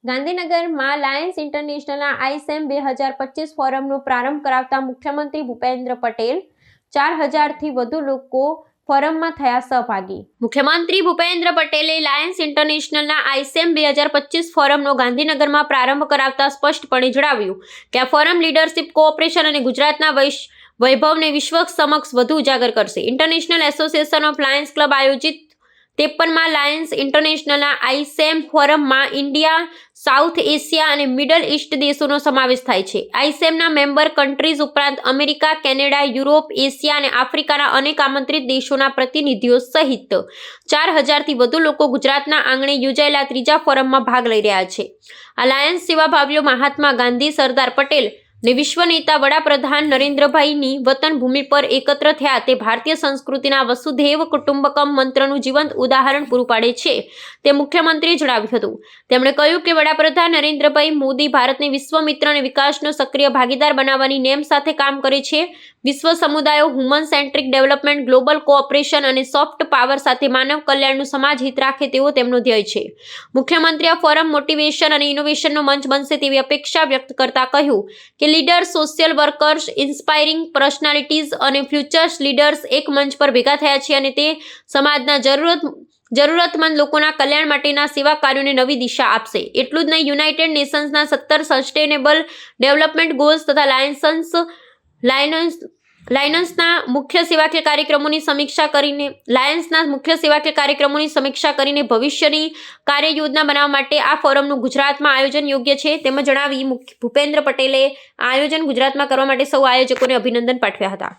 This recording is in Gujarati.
ગાંધીનગરમાં લાયન્સ ઇન્ટરનેશનલના આઈસેમ 2025 ફોરમનો પ્રારંભ કરાવતા મુખ્યમંત્રી ભૂપેન્દ્ર પટેલ 4000થી વધુ લોકો ફોરમમાં થયા સહભાગી। મુખ્યમંત્રી ભૂપેન્દ્ર પટેલે લાયન્સ ઇન્ટરનેશનલના આઈસેમ 2025 ફોરમનો ગાંધીનગરમાં પ્રારંભ કરાવતા સ્પષ્ટપણે જણાવ્યું કે આ ફોરમ લીડરશિપ, કોઓપરેશન અને ગુજરાતના વૈભવને વિશ્વ સમક્ષ વધુ ઉજાગર કરશે। International association of Lions club આયોજિત 53માં લાયન્સ ઇન્ટરનેશનલના આઈસેમ ફોરમમાં ઇન્ડિયા, સાઉથ એશિયા અને મિડલ ઇસ્ટ દેશોનો સમાવેશ થાય છે। આઈસેમના મેમ્બર કન્ટ્રીઝ ઉપરાંત અમેરિકા, કેનેડા, યુરોપ, એશિયા અને આફ્રિકાના અનેક આમંત્રિત દેશોના પ્રતિનિધિઓ સહિત 4000થી વધુ લોકો ગુજરાતના આંગણે યોજાયેલા ત્રીજા ફોરમમાં ભાગ લઈ રહ્યા છે। આ લાયન્સ સેવાભાવીઓ મહાત્મા ગાંધી, સરદાર પટેલ ને વિશ્વ નેતા વડાપ્રધાન નરેન્દ્રભાઈની વતન ભૂમિ પર એકત્ર થયા તે ભારતીય સંસ્કૃતિના વસુધૈવ કુટુંબકમ મંત્રનું જીવંત ઉદાહરણ પૂરું પાડે છે, તે મુખ્યમંત્રીએ જણાવ્યું હતું। તેમણે કહ્યું કે વડાપ્રધાન નરેન્દ્રભાઈ મોદી ભારતને વિશ્વ મિત્ર અને વિકાસનો સક્રિય ભાગીદાર બનાવવાની નેમ સાથે કામ કરે છે। વિશ્વ સમુદાયો human centric development, global cooperation અને સોફ્ટ પાવર સાથે માનવ કલ્યાણનું સમાજ હિત રાખે તેવો તેમનો ધ્યેય છે। મુખ્યમંત્રીએ આ ફોરમ મોટિવેશન અને ઇનોવેશનનો મંચ બનશે તેવી અપેક્ષા વ્યક્ત કરતા કહ્યું કે leaders, social workers, inspiring personalities અને ફ્યુચર્સ લીડર્સ એક મંચ પર ભેગા થયા છે અને તે સમાજના જરૂરતમંદ લોકોના કલ્યાણ માટેના સેવા કાર્યોને નવી દિશા આપશે। એટલું જ નહીં, યુનાઇટેડ નેશન્સના 17 સસ્ટેનેબલ ડેવલપમેન્ટ ગોલ્સ તથા લાયન્સના મુખ્ય સેવાકીય કાર્યક્રમોની સમીક્ષા કરીને ભવિષ્યની કાર્ય યોજના બનાવવા માટે આ ફોરમનું ગુજરાતમાં આયોજન યોગ્ય છે તેમ જણાવી ભૂપેન્દ્ર પટેલે આ આયોજન ગુજરાતમાં કરવા માટે સૌ આયોજકોને અભિનંદન પાઠવ્યા હતા।